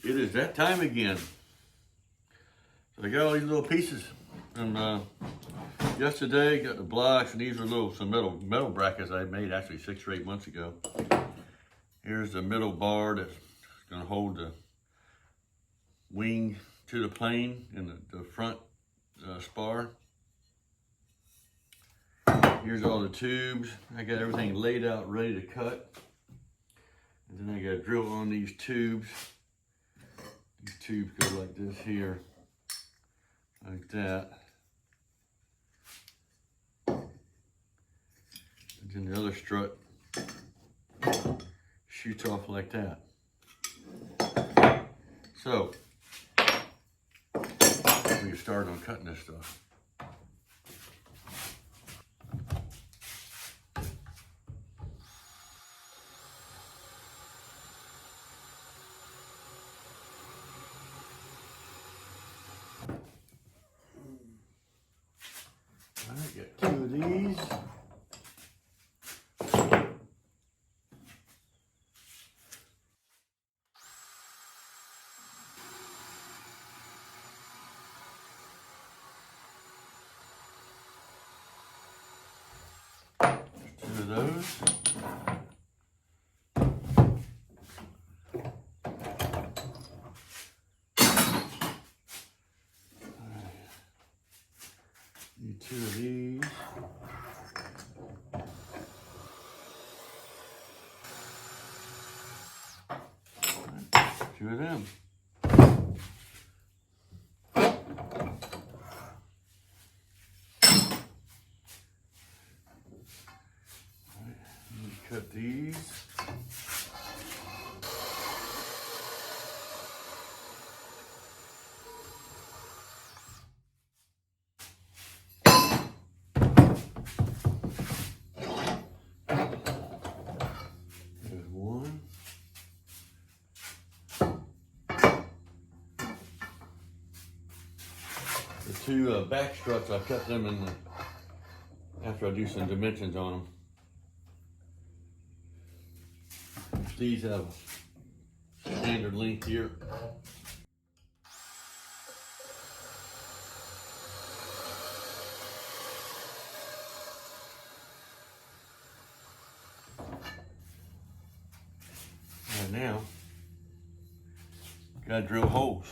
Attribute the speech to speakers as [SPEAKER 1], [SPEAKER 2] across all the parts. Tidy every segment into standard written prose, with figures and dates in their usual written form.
[SPEAKER 1] It is that time again. So I got all these little pieces, and yesterday got the blocks, and these are some metal brackets I made actually 6 or 8 months ago. Here's the middle bar that's going to hold the wing to the plane and the front spar. Here's all the tubes. I got everything laid out, ready to cut. And then I got to drill on these tubes. These tubes go like this here, like that. And then the other strut shoots off like that. So, we can start on cutting this stuff. All right, got 2 of these. There's 2 of those. Need 2 of these. Right, 2 of them. Cut these. There's 1. The 2 back struts, I cut them in after I do some dimensions on them. These have standard length here. And now, gotta drill holes.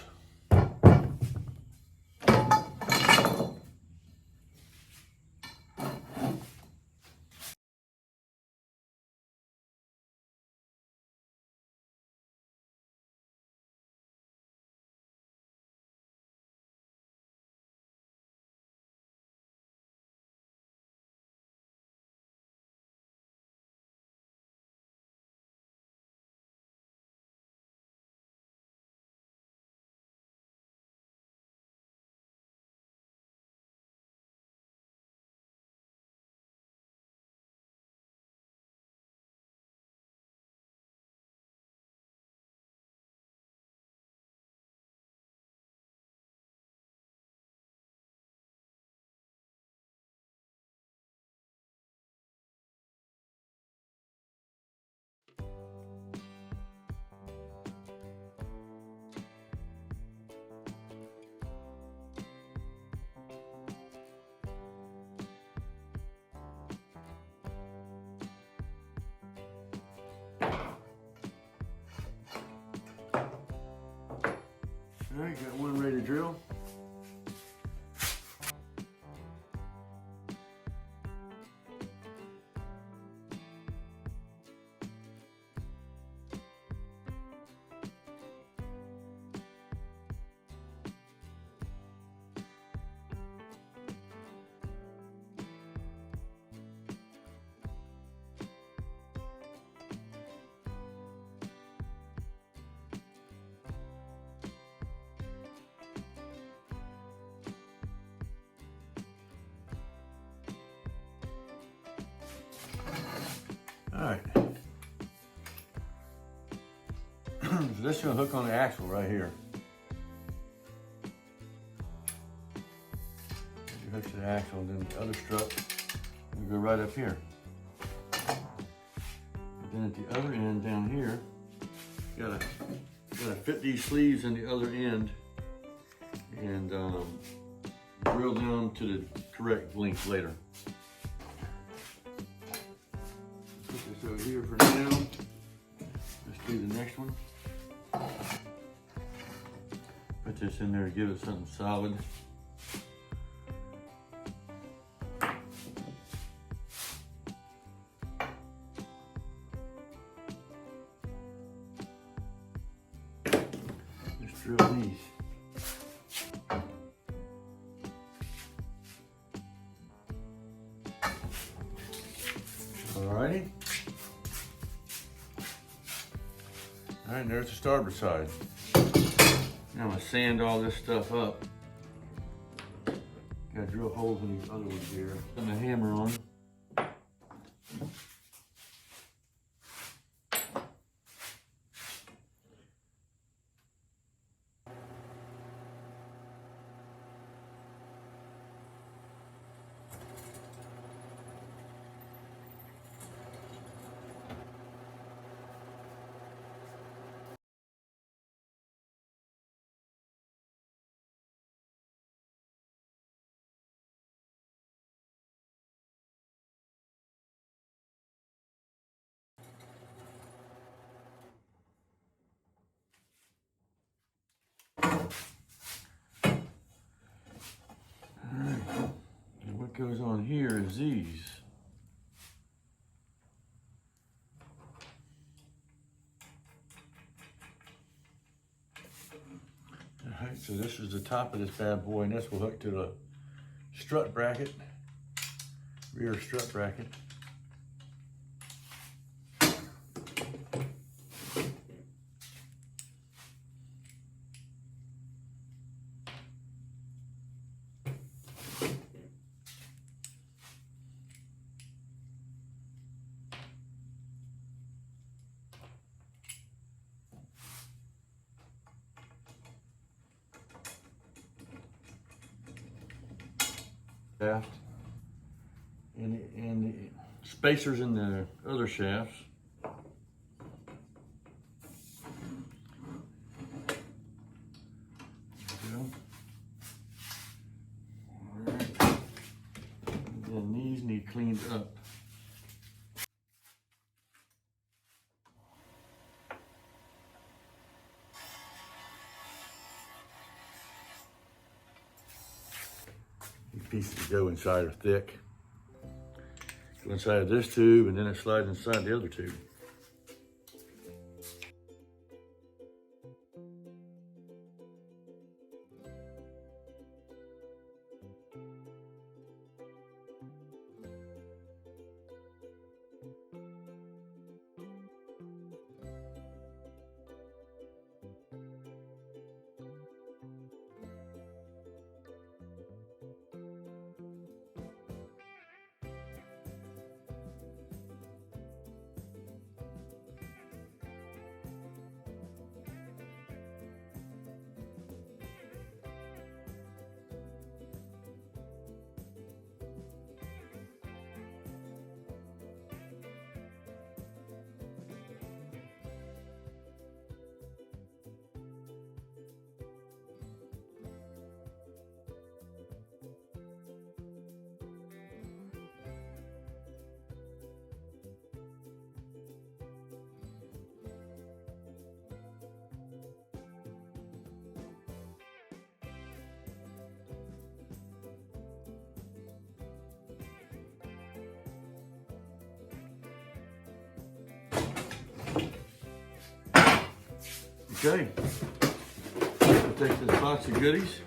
[SPEAKER 1] All right, got 1 ready to drill. All right. So this is gonna hook on the axle right here. It hooks to the axle, and then the other strut will go right up here. And then at the other end down here, you gotta gonna fit these sleeves in the other end and drill down to the correct length later. Put this over here for now. Let's do the next one. Put this in there to give it something solid. Just drill these. Alrighty. Alright, there's the starboard side. Now I'm gonna sand all this stuff up. Gotta drill holes in these other ones here. Put the hammer on. What goes on here is these. Alright, so this is the top of this bad boy, and this will hook to the strut bracket, rear strut bracket. Shaft and the spacers in the other shafts. There we go. All right. And then these need cleaned up. Pieces that go inside are thick. Go inside of this tube, and then it slides inside the other tube. Okay, I'll take this box of goodies,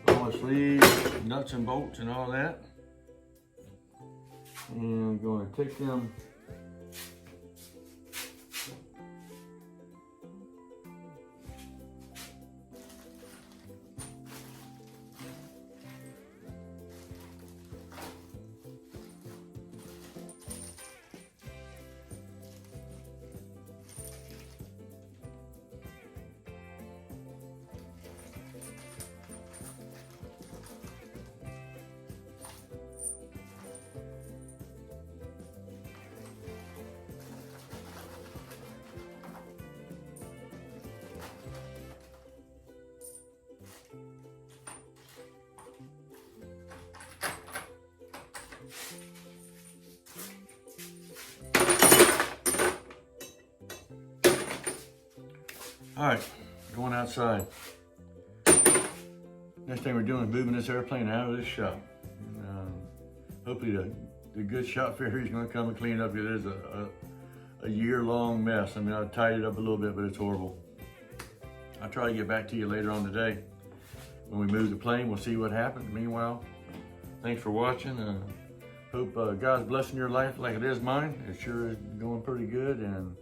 [SPEAKER 1] all my sleeves, nuts and bolts and all that, and I'm going to take them All right, going outside. Next thing we're doing is moving this airplane out of this shop. Hopefully the good shop fairy is going to come and clean it up. It is a year-long mess. I mean, I tidied it up a little bit, but it's horrible. I'll try to get back to you later on today. When we move the plane, we'll see what happens. Meanwhile, thanks for watching. Hope God's blessing your life like it is mine. It sure is going pretty good. And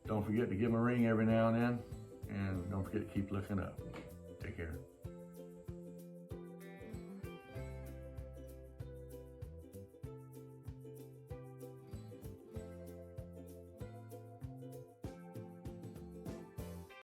[SPEAKER 1] don't forget to give them a ring every now and then. And don't forget to keep looking up. Take care.